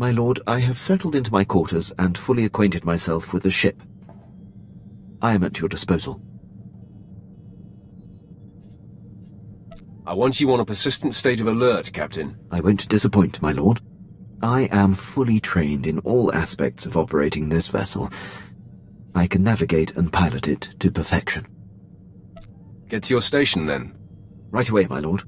My lord, I have settled into my quarters and fully acquainted myself with the ship. I am at your disposal. I want you on a persistent state of alert, Captain. I won't disappoint, my lord. I am fully trained in all aspects of operating this vessel. I can navigate and pilot it to perfection. Get to your station, then. Right away, my lord.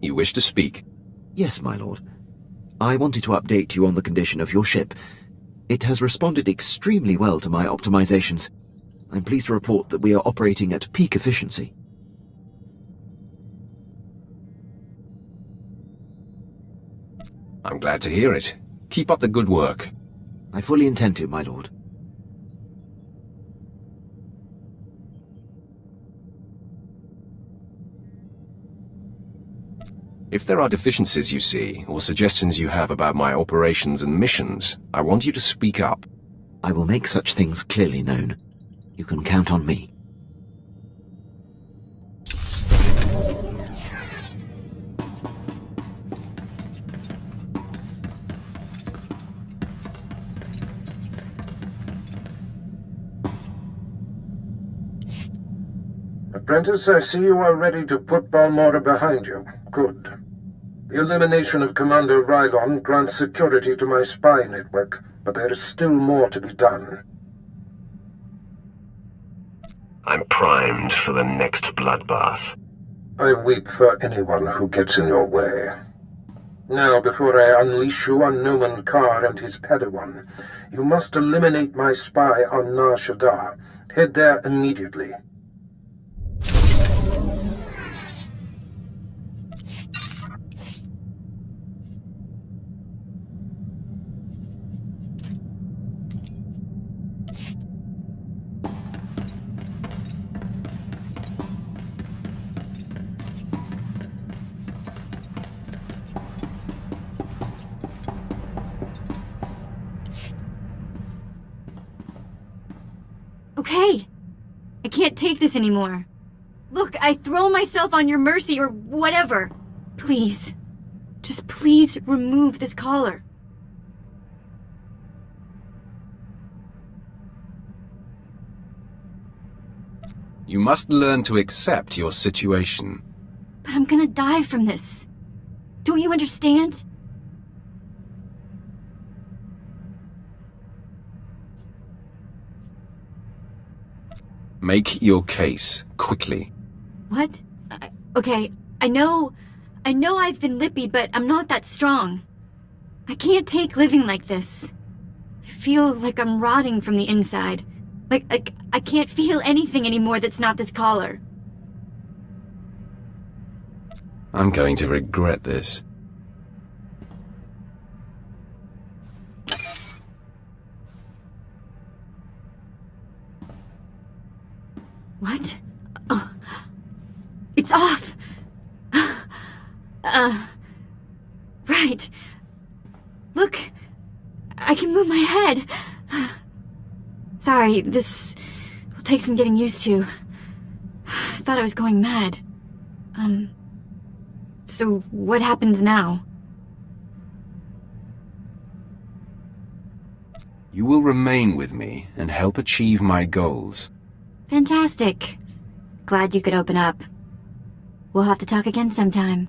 You wish to speak? Yes, my lord. I wanted to update you on the condition of your ship. It has responded extremely well to my optimizations. I'm pleased to report that we are operating at peak efficiency. I'm glad to hear it. Keep up the good work. I fully intend to, my lord. If there are deficiencies you see, or suggestions you have about my operations and missions, I want you to speak up. I will make such things clearly known. You can count on me. Apprentice, I see you are ready to put Balmora behind you. Good. The elimination of Commander Rylon grants security to my spy network, but there is still more to be done. I'm primed for the next bloodbath. I weep for anyone who gets in your way. Now, before I unleash you on Numan Kar and his Padawan, you must eliminate my spy on Nar Shaddaa. Head there immediately. Okay. I can't take this anymore. Look, I throw myself on your mercy or whatever. Please. Just please remove this collar. You must learn to accept your situation. But I'm gonna die from this. Don't you understand? Make your case, quickly. What? Okay, I know I've been lippy, but I'm not that strong. I can't take living like this. I feel like I'm rotting from the inside. Like I can't feel anything anymore that's not this collar. I'm going to regret this. What? Oh, it's off! Right. Look, I can move my head. Sorry, this will take some getting used to. I thought I was going mad. So what happens now? You will remain with me and help achieve my goals. Fantastic. Glad you could open up. We'll have to talk again sometime.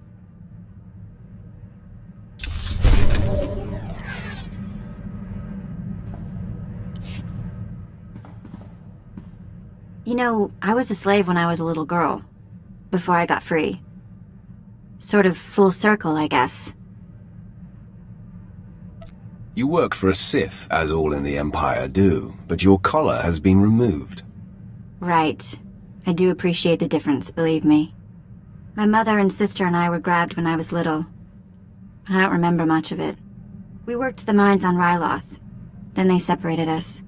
You know, I was a slave when I was a little girl, before I got free. Sort of full circle, I guess. You work for a Sith, as all in the Empire do, but your collar has been removed. Right. I do appreciate the difference, believe me. My mother and sister and I were grabbed when I was little. I don't remember much of it. We worked the mines on Ryloth. Then they separated us.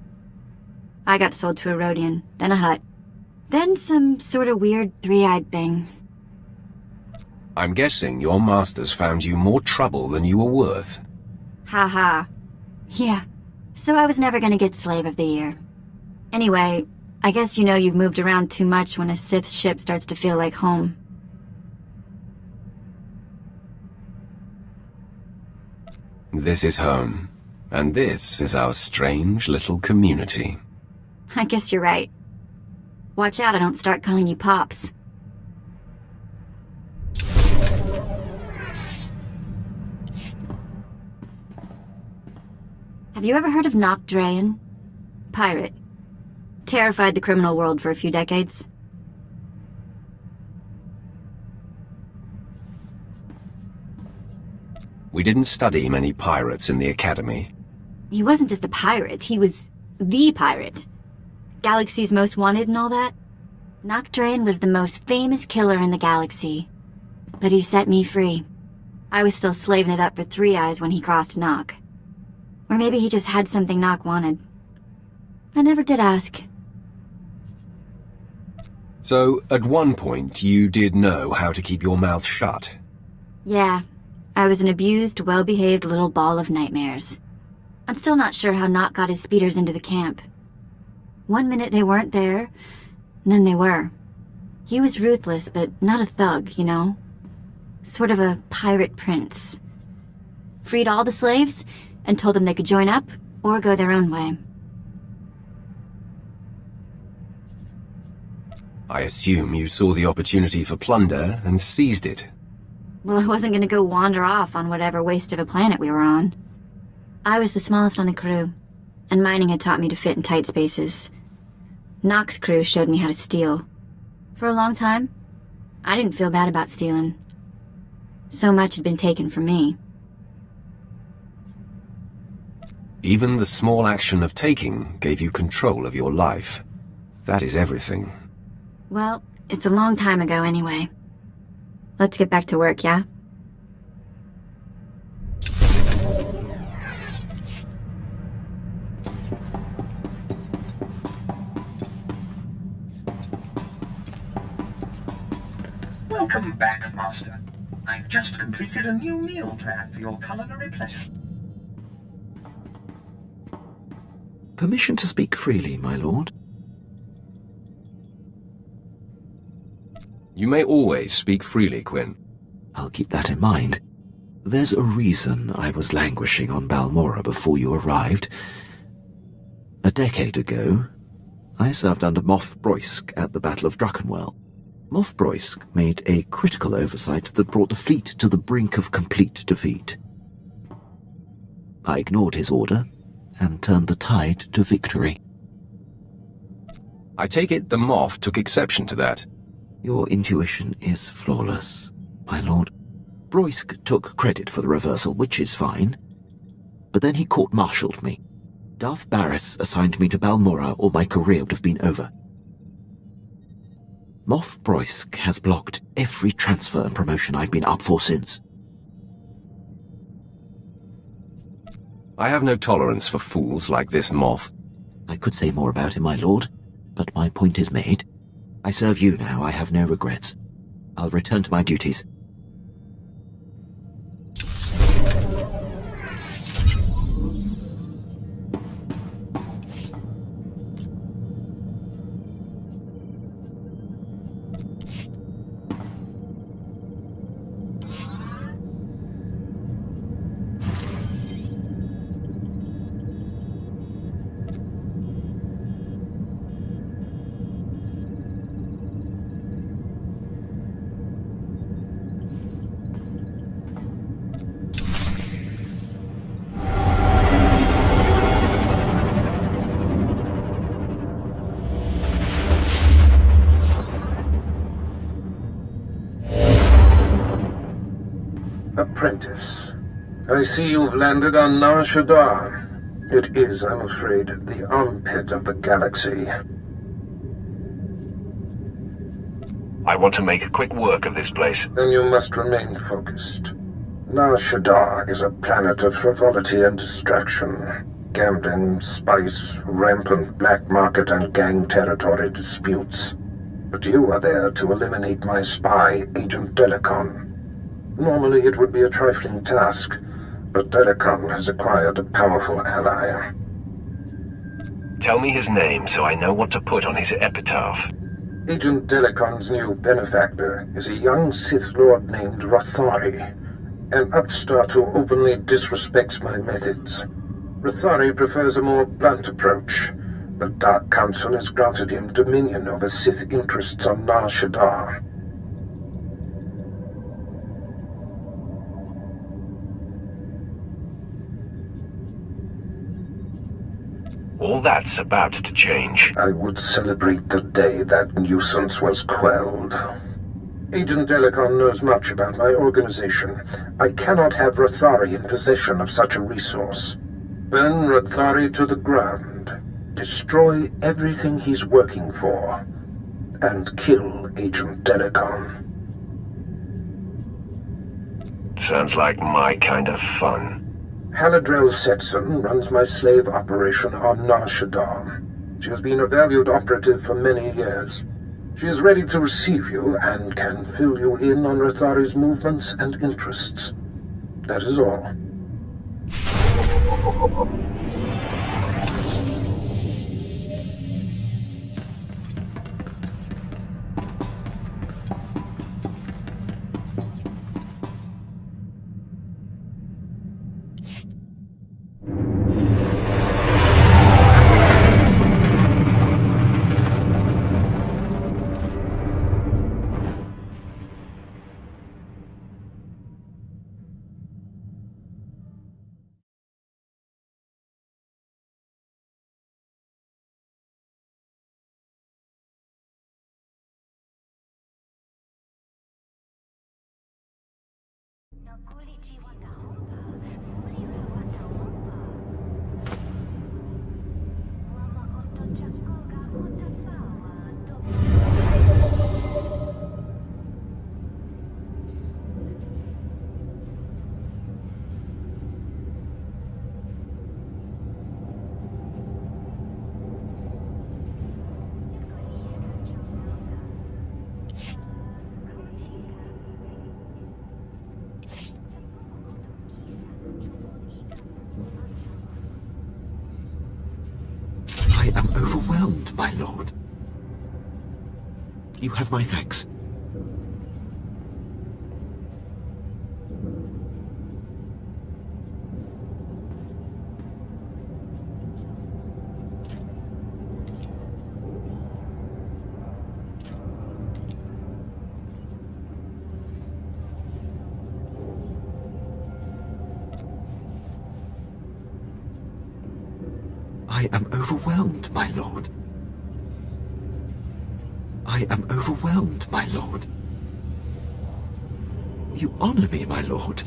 I got sold to a Rodian, then a Hutt. Then some sort of weird three-eyed thing. I'm guessing your masters found you more trouble than you were worth. Ha. Yeah. So I was never gonna get Slave of the Year. Anyway, I guess you know you've moved around too much when a Sith ship starts to feel like home. This is home, and this is our strange little community. I guess you're right. Watch out I don't start calling you Pops. Have you ever heard of Nar Shaddaa? Pirate. Terrified the criminal world for a few decades. We didn't study many pirates in the academy. He wasn't just a pirate, he was the pirate. Galaxy's most wanted and all that. Nar Shaddaa was the most famous killer in the galaxy. But he set me free. I was still slaving it up for Three Eyes when he crossed Nock. Or maybe he just had something Nock wanted. I never did ask. So, at one point, you did know how to keep your mouth shut. Yeah, I was an abused, well-behaved little ball of nightmares. I'm still not sure how Nock got his speeders into the camp. One minute they weren't there, and then they were. He was ruthless, but not a thug, you know? Sort of a pirate prince. Freed all the slaves, and told them they could join up, or go their own way. I assume you saw the opportunity for plunder and seized it. Well, I wasn't gonna go wander off on whatever waste of a planet we were on. I was the smallest on the crew, and mining had taught me to fit in tight spaces. Nock's crew showed me how to steal. For a long time, I didn't feel bad about stealing. So much had been taken from me. Even the small action of taking gave you control of your life. That is everything. Well, it's a long time ago anyway. Let's get back to work, yeah? Welcome back, Master. I've just completed a new meal plan for your culinary pleasure. Permission to speak freely, my lord? You may always speak freely, Quinn. I'll keep that in mind. There's a reason I was languishing on Balmorra before you arrived. A decade ago, I served under Moff Broysk at the Battle of Druckenwell. Moff Broysk made a critical oversight that brought the fleet to the brink of complete defeat. I ignored his order and turned the tide to victory. I take it the Moff took exception to that. Your intuition is flawless, my lord. Broysk took credit for the reversal, which is fine. But then he court-martialed me. Darth Barris assigned me to Balmorra, or my career would have been over. Moff Broysk has blocked every transfer and promotion I've been up for since. I have no tolerance for fools like this Moff. I could say more about him, my lord, but my point is made. I serve you now, I have no regrets. I'll return to my duties. Apprentice, I see you've landed on Nar Shaddaa. It is, I'm afraid, the armpit of the galaxy. I want to make quick work of this place. Then you must remain focused. Nar Shaddaa is a planet of frivolity and distraction. Gambling, spice, rampant black market and gang territory disputes. But you are there to eliminate my spy, Agent Delicon. Normally it would be a trifling task, but Delicon has acquired a powerful ally. Tell me his name so I know what to put on his epitaph. Agent Delicon's new benefactor is a young Sith Lord named Rothari, an upstart who openly disrespects my methods. Rothari prefers a more blunt approach. The Dark Council has granted him dominion over Sith interests on Nar Shaddaa. All that's about to change. I would celebrate the day that nuisance was quelled. Agent Delicon knows much about my organization. I cannot have Rothari in possession of such a resource. Burn Rothari to the ground. Destroy everything he's working for. And kill Agent Delicon. Sounds like my kind of fun. Haladrel Setson runs my slave operation on Nar Shaddaa. She has been a valued operative for many years. She is ready to receive you and can fill you in on Rothari's movements and interests. That is all. I am overwhelmed, my lord. You have my thanks. I am overwhelmed, my lord. I am overwhelmed, my lord. You honor me, my lord.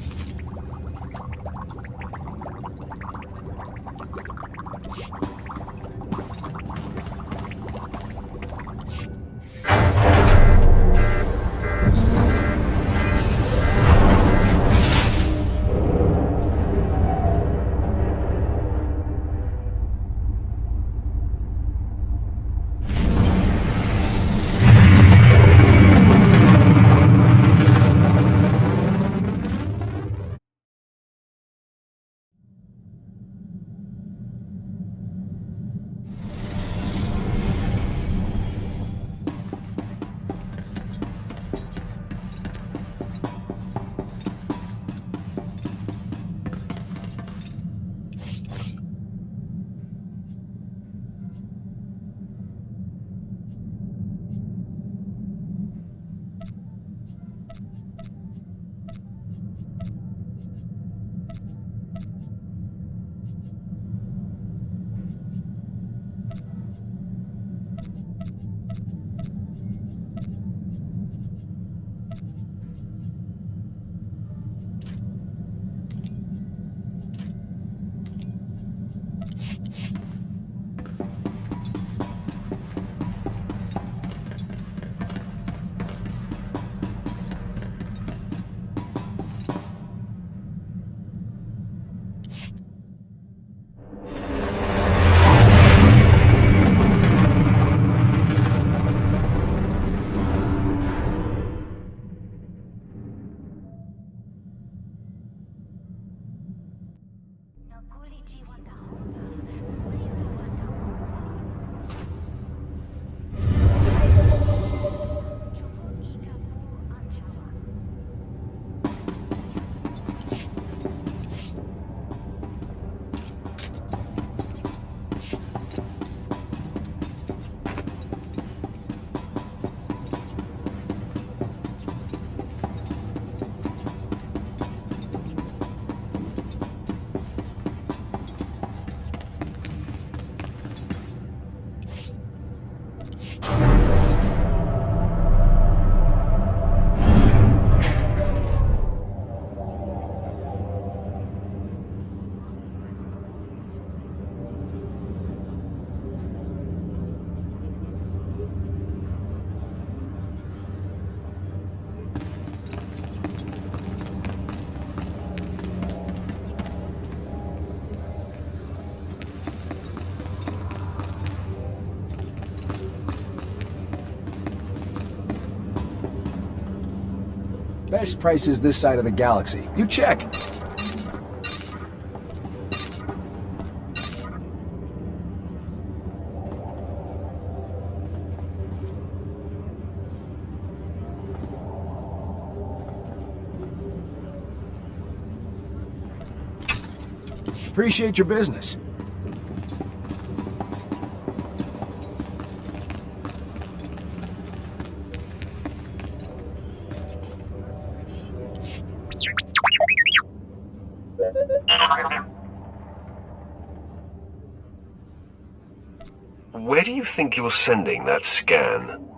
Best prices this side of the galaxy. You check. Appreciate your business. Where do you think you're sending that scan?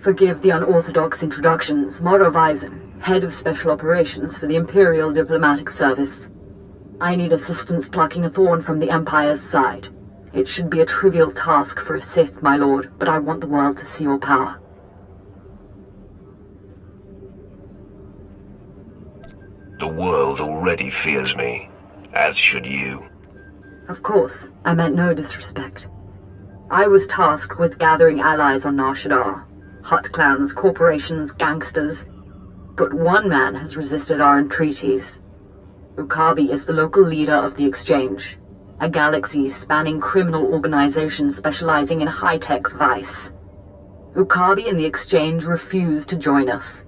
Forgive the unorthodox introductions. Moro Visen, Head of Special Operations for the Imperial Diplomatic Service. I need assistance plucking a thorn from the Empire's side. It should be a trivial task for a Sith, my lord, but I want the world to see your power. The world already fears me, as should you. Of course, I meant no disrespect. I was tasked with gathering allies on Nar Shaddaa. Hutt clans, corporations, gangsters. But one man has resisted our entreaties. Ukabi is the local leader of the Exchange, a galaxy spanning criminal organization specializing in high-tech vice. Ukabi and the Exchange refuse to join us.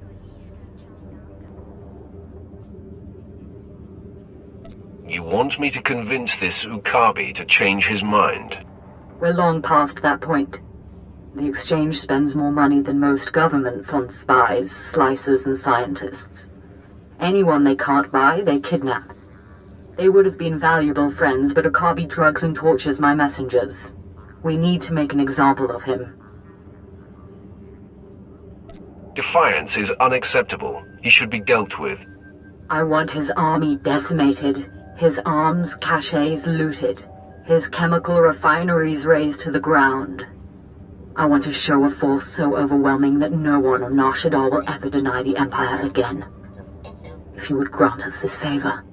You want me to convince this Ukabi to change his mind? We're long past that point. The Exchange spends more money than most governments on spies, slicers, and scientists. Anyone they can't buy, they kidnap. They would have been valuable friends, but Ukabi drugs and tortures my messengers. We need to make an example of him. Defiance is unacceptable. He should be dealt with. I want his army decimated, his arms caches looted, his chemical refineries razed to the ground. I want to show a force so overwhelming that no one on Nar Shaddaa will ever deny the Empire again. If you would grant us this favor.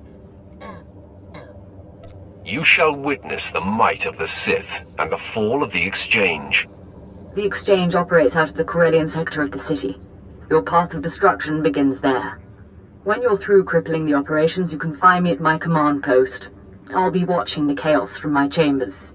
You shall witness the might of the Sith and the fall of the Exchange. The Exchange operates out of the Corellian sector of the city. Your path of destruction begins there. When you're through crippling the operations, you can find me at my command post. I'll be watching the chaos from my chambers.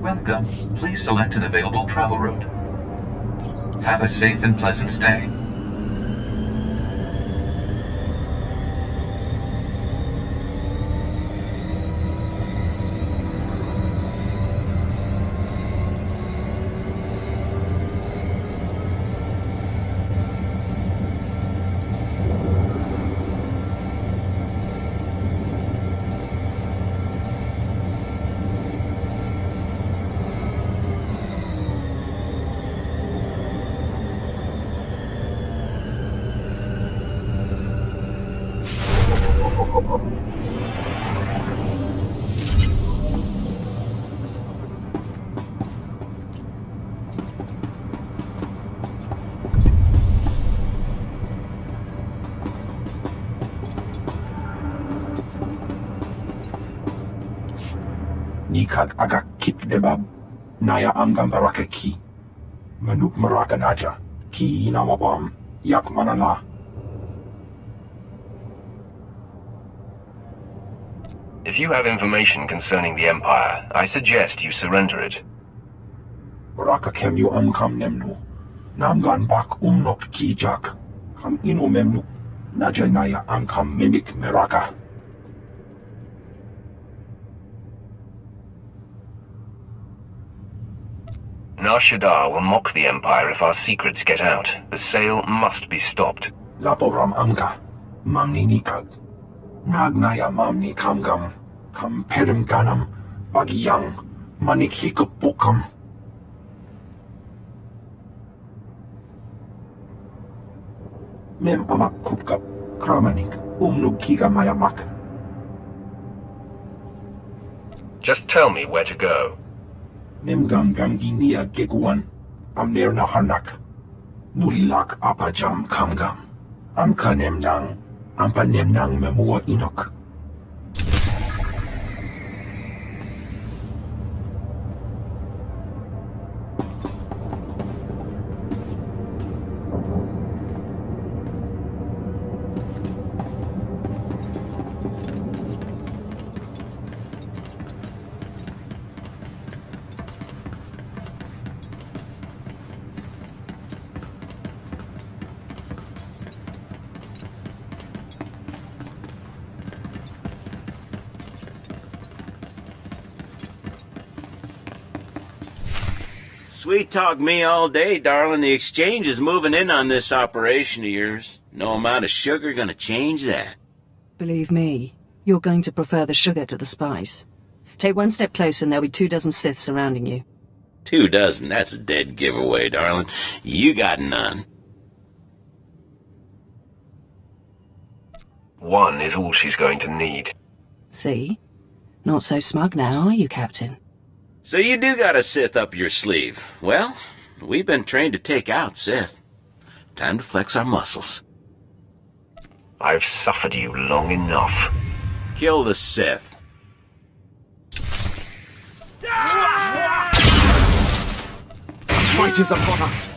Welcome. Please select an available travel route. Have a safe and pleasant stay. nikag agak kit debab. Naya amgam baraka ki. Manuk maraka naja. Ki namabam. Yak manala. If you have information concerning the Empire, I suggest you surrender it. Baraka kem you amkam nemnu. Namgan bak umnok ki jak. Kam ino memnu. Naja naya amkam mimik meraka. Nar Shaddaa will mock the Empire if our secrets get out. The sale must be stopped. Laporam amga. Mamni nikag. Nagnaya mamni kamgam. Kam perim ganam. Bagiyang. Manik hikupukam. Mem amak kupkap. Kramanik. Umnu kiga mayamak. Just tell me where to go. Memgam gamginia geguan. Amner na hanak. Nulilak apajam kamgam. Amka nemnang. Ampa nemnang memua inok. Sweet talk me all day, darling. The exchange is moving in on this operation of yours. No amount of sugar gonna change that. Believe me, you're going to prefer the sugar to the spice. Take one step closer and there'll be 24 Siths surrounding you. 24? That's a dead giveaway, darling. You got none. 1 is all she's going to need. See? Not so smug now, are you, Captain? So you do got a Sith up your sleeve. Well, we've been trained to take out Sith. Time to flex our muscles. I've suffered you long enough. Kill the Sith. The fight is upon us.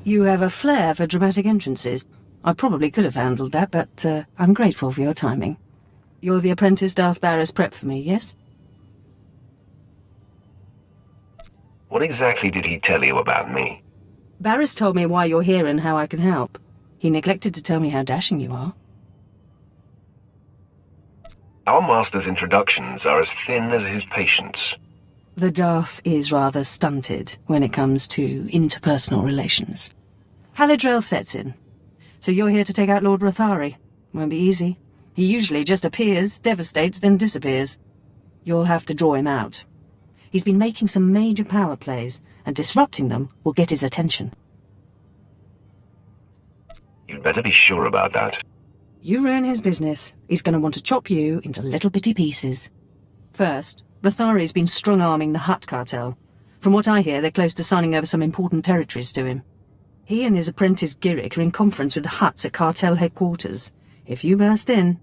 You have a flair for dramatic entrances. I probably could have handled that, but I'm grateful for your timing. You're the apprentice Darth Barris prepped for me, yes? What exactly did he tell you about me? Barris told me why you're here and how I can help. He neglected to tell me how dashing you are. Our master's introductions are as thin as his patience. The Darth is rather stunted when it comes to interpersonal relations. Halidrel sets in. So you're here to take out Lord Rathari. Won't be easy. He usually just appears, devastates, then disappears. You'll have to draw him out. He's been making some major power plays, and disrupting them will get his attention. You'd better be sure about that. You ruin his business, he's going to want to chop you into little bitty pieces. First, Rathari's been strong-arming the Hutt cartel. From what I hear, they're close to signing over some important territories to him. He and his apprentice Girick are in conference with the Hutts at cartel headquarters. If you burst in...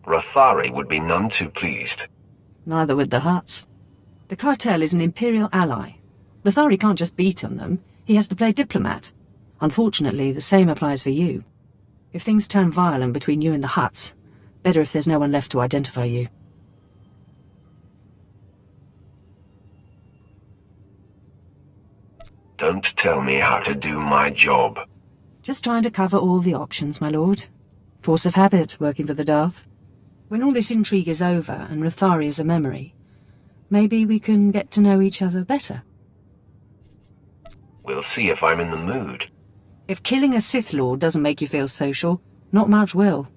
Rathari would be none too pleased. Neither would the Hutts. The cartel is an Imperial ally. Rathari can't just beat on them, he has to play diplomat. Unfortunately, the same applies for you. If things turn violent between you and the Hutts, better if there's no one left to identify you. Don't tell me how to do my job. Just trying to cover all the options, my lord. Force of habit, working for the Darth. When all this intrigue is over and Rathari is a memory, maybe we can get to know each other better. We'll see if I'm in the mood. If killing a Sith Lord doesn't make you feel social, not much will.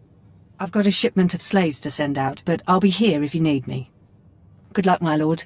I've got a shipment of slaves to send out, but I'll be here if you need me. Good luck, my lord.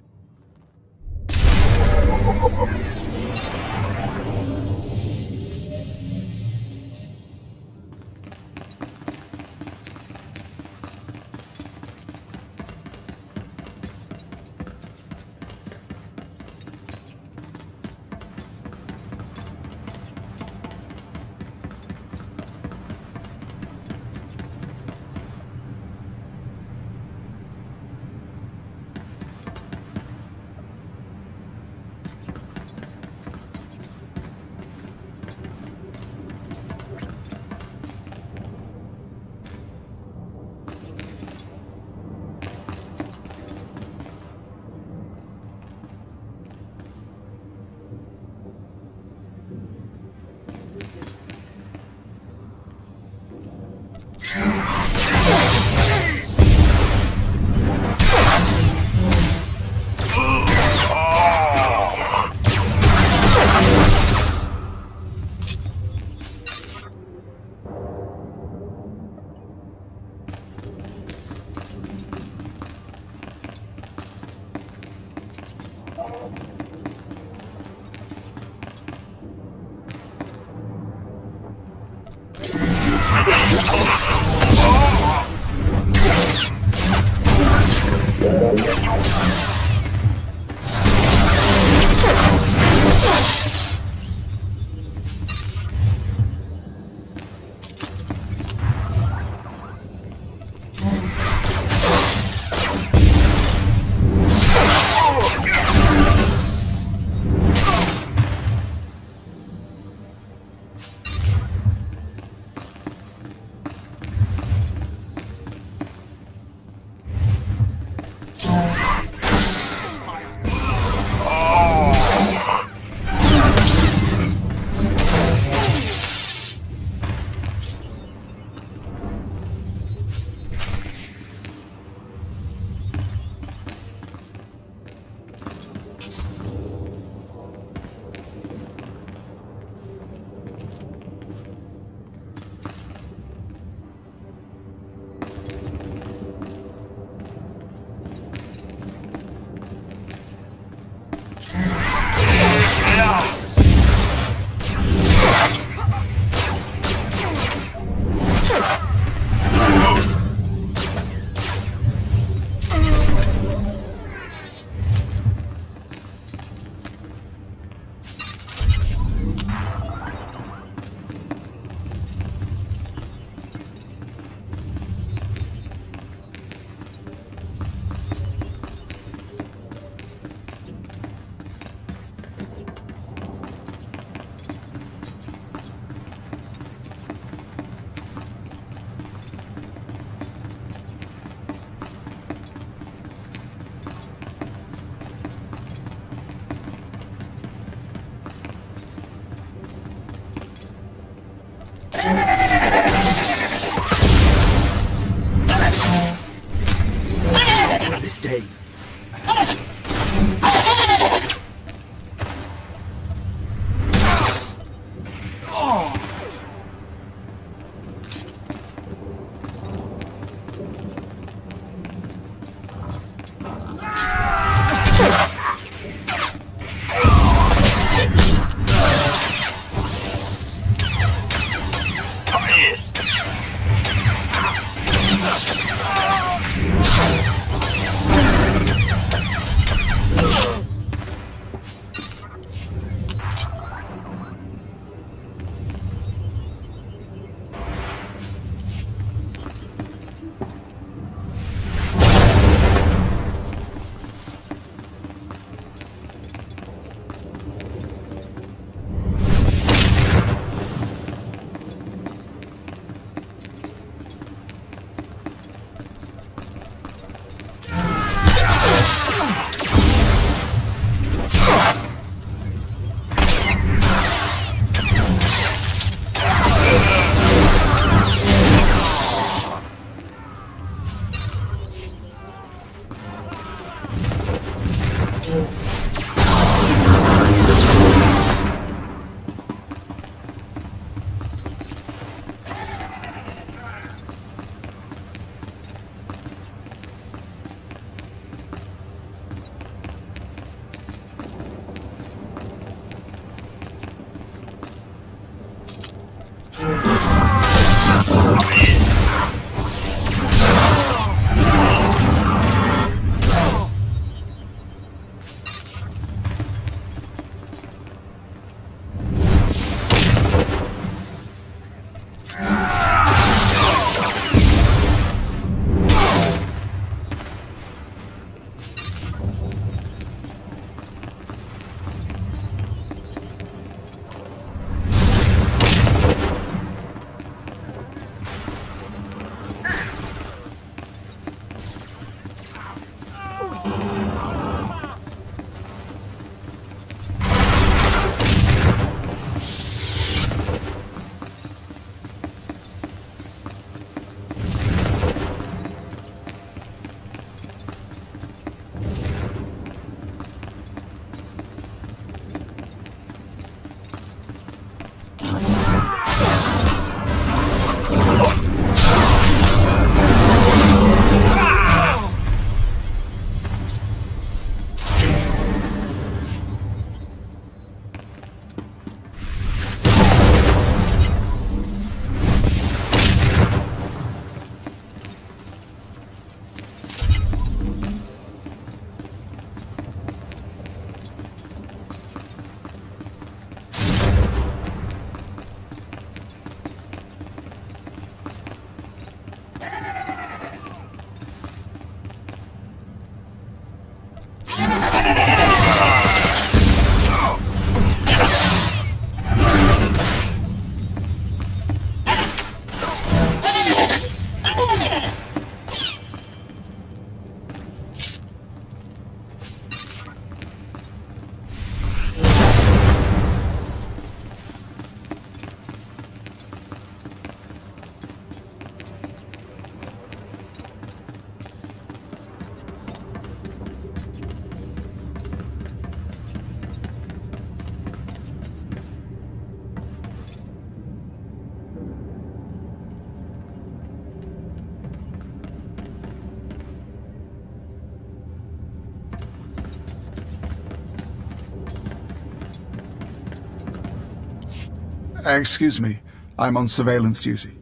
Excuse me, I'm on surveillance duty.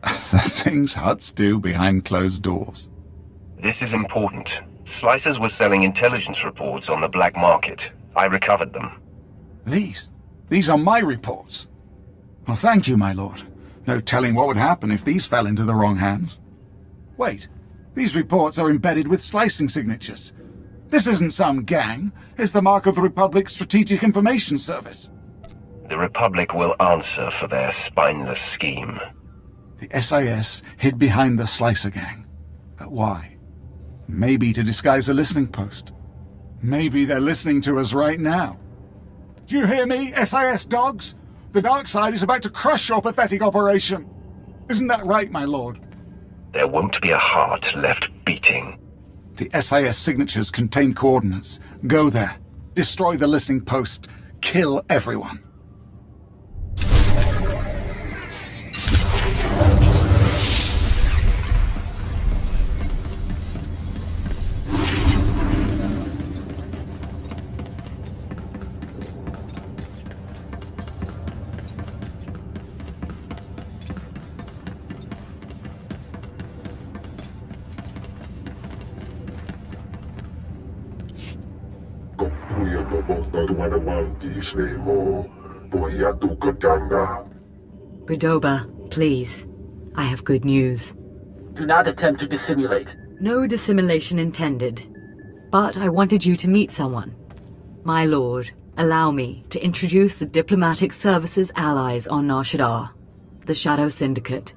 The things Hutts do behind closed doors. This is important. Slicers were selling intelligence reports on the black market. I recovered them. These are my reports. Well, thank you, my lord. No telling what would happen if these fell into the wrong hands. Wait, these reports are embedded with slicing signatures. This isn't some gang. It's the mark of the Republic's Strategic Information Service. The Republic will answer for their spineless scheme. The SIS hid behind the Slicer gang. But why? Maybe to disguise a listening post. Maybe they're listening to us right now. Do you hear me, SIS dogs? The dark side is about to crush your pathetic operation. Isn't that right, my lord? There won't be a heart left beating. The SIS signatures contain coordinates. Go there. Destroy the listening post. Kill everyone. Godoba, please. I have good news. Do not attempt to dissimulate. No dissimulation intended. But I wanted you to meet someone. My lord, allow me to introduce the Diplomatic Service's allies on Nar Shaddaa, the Shadow Syndicate.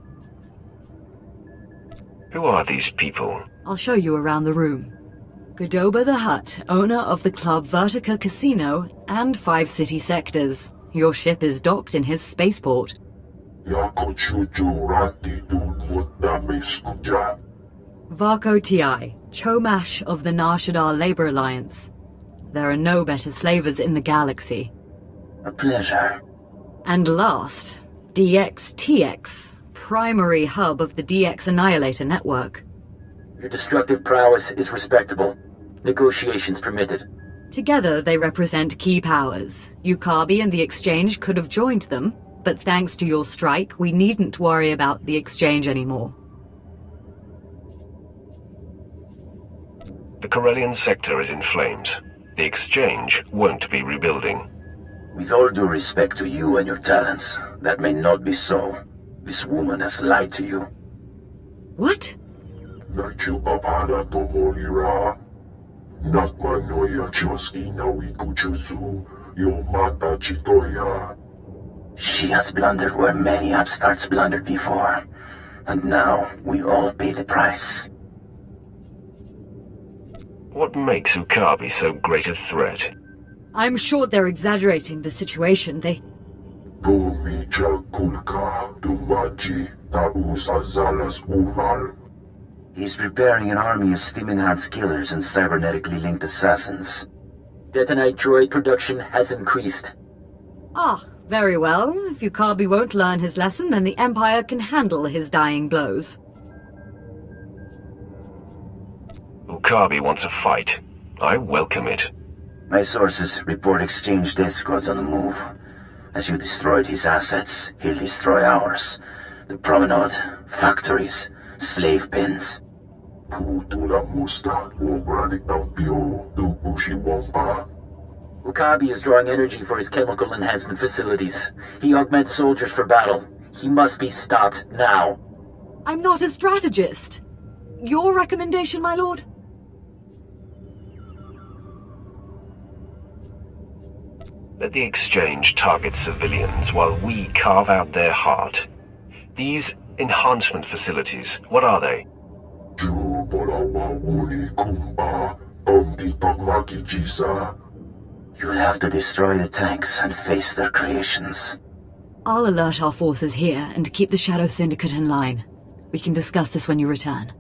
Who are these people? I'll show you around the room. Godoba the Hutt, owner of the Club Vertica Casino and 5 city sectors. Your ship is docked in his spaceport. Varko Ti, Chomash of the Nar Shaddaa Labor Alliance. There are no better slavers in the galaxy. A pleasure. And last, DXTX, primary hub of the DX Annihilator network. Your destructive prowess is respectable. Negotiations permitted. Together they represent key powers. Yukabi and the Exchange could have joined them, but thanks to your strike, we needn't worry about the Exchange anymore. The Corellian sector is in flames. The Exchange won't be rebuilding. With all due respect to you and your talents, that may not be so. This woman has lied to you. What? She has blundered where many upstarts blundered before. And now we all pay the price. What makes Ukabi so great a threat? I'm sure they're exaggerating the situation. He's preparing an army of Stimenhad's killers and cybernetically linked assassins. Detonite droid production has increased. Ah, very well. If Yukabi won't learn his lesson, then the Empire can handle his dying blows. Ukabi wants a fight. I welcome it. My sources report Exchange death squads on the move. As you destroyed his assets, he'll destroy ours. The promenade, factories, slave pens. Ukabi is drawing energy for his chemical enhancement facilities. He augments soldiers for battle. He must be stopped now. I'm not a strategist. Your recommendation, my lord? Let the Exchange target civilians while we carve out their heart. These enhancement facilities, what are they? You'll have to destroy the tanks and face their creations. I'll alert our forces here and keep the Shadow Syndicate in line. We can discuss this when you return.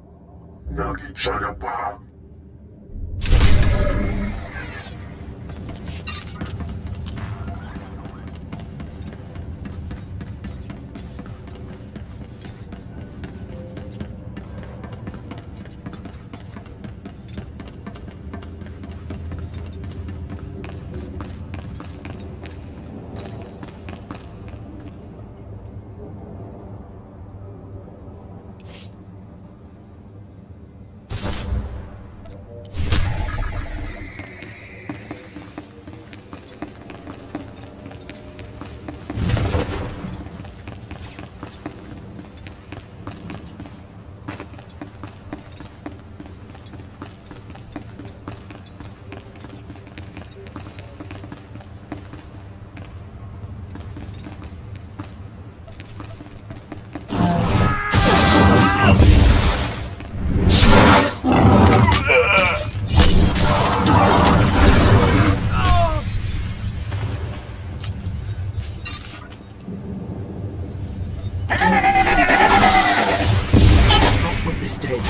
Not with this day.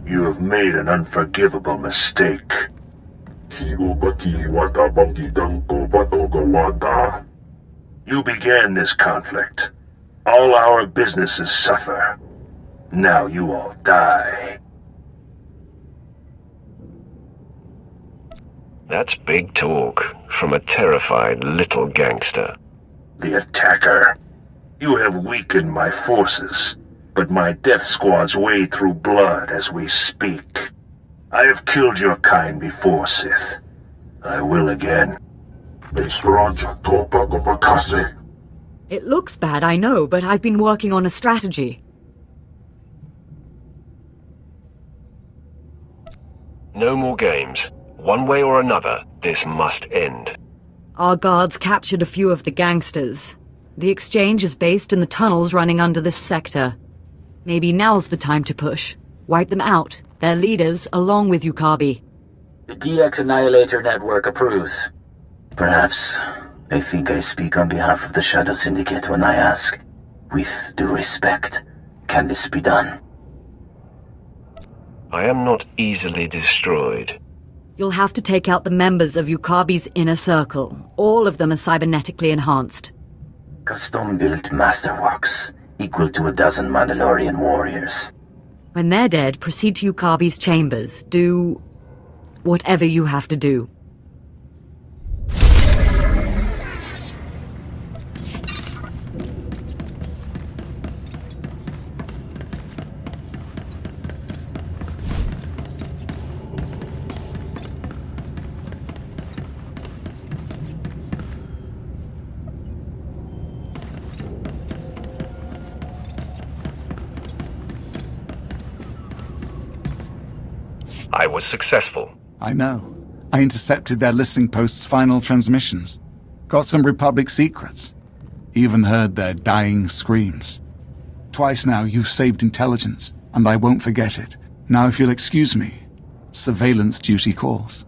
You have made an unforgivable mistake. You began this conflict. All our businesses suffer. Now you all die. That's big talk from a terrified little gangster. The attacker. You have weakened my forces, but my death squads wade through blood as we speak. I have killed your kind before, Sith. I will again. It looks bad, I know, but I've been working on a strategy. No more games. One way or another, this must end. Our guards captured a few of the gangsters. The exchange is based in the tunnels running under this sector. Maybe now's the time to push. Wipe them out, their leaders, along with Yukabi. The DX Annihilator Network approves. Perhaps. I think I speak on behalf of the Shadow Syndicate when I ask, with due respect, can this be done? I am not easily destroyed. You'll have to take out the members of Yukabi's inner circle. All of them are cybernetically enhanced. Custom-built masterworks, equal to 12 Mandalorian warriors. When they're dead, proceed to Yukabi's chambers. Do whatever you have to do. I was successful. I know. I intercepted their listening post's final transmissions. Got some Republic secrets. Even heard their dying screams. Twice now you've saved intelligence, and I won't forget it. Now if you'll excuse me, surveillance duty calls.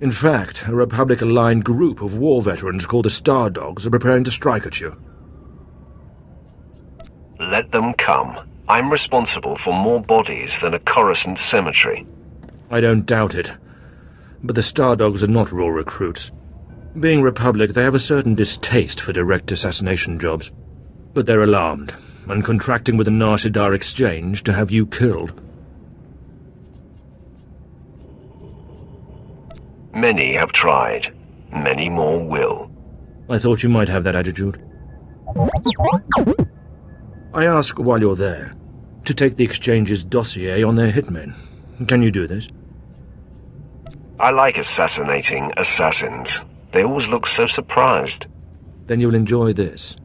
In fact, a Republic-aligned group of war veterans called the Star Dogs are preparing to strike at you. Let them come. I'm responsible for more bodies than a Coruscant cemetery. I don't doubt it. But the Star Dogs are not raw recruits. Being Republic, they have a certain distaste for direct assassination jobs. But they're alarmed, and contracting with the Nar Shaddaa exchange to have you killed. Many have tried. Many more will. I thought you might have that attitude. I ask while you're there, to take the exchange's dossier on their hitmen. Can you do this? I like assassinating assassins. They always look so surprised. Then you'll enjoy this.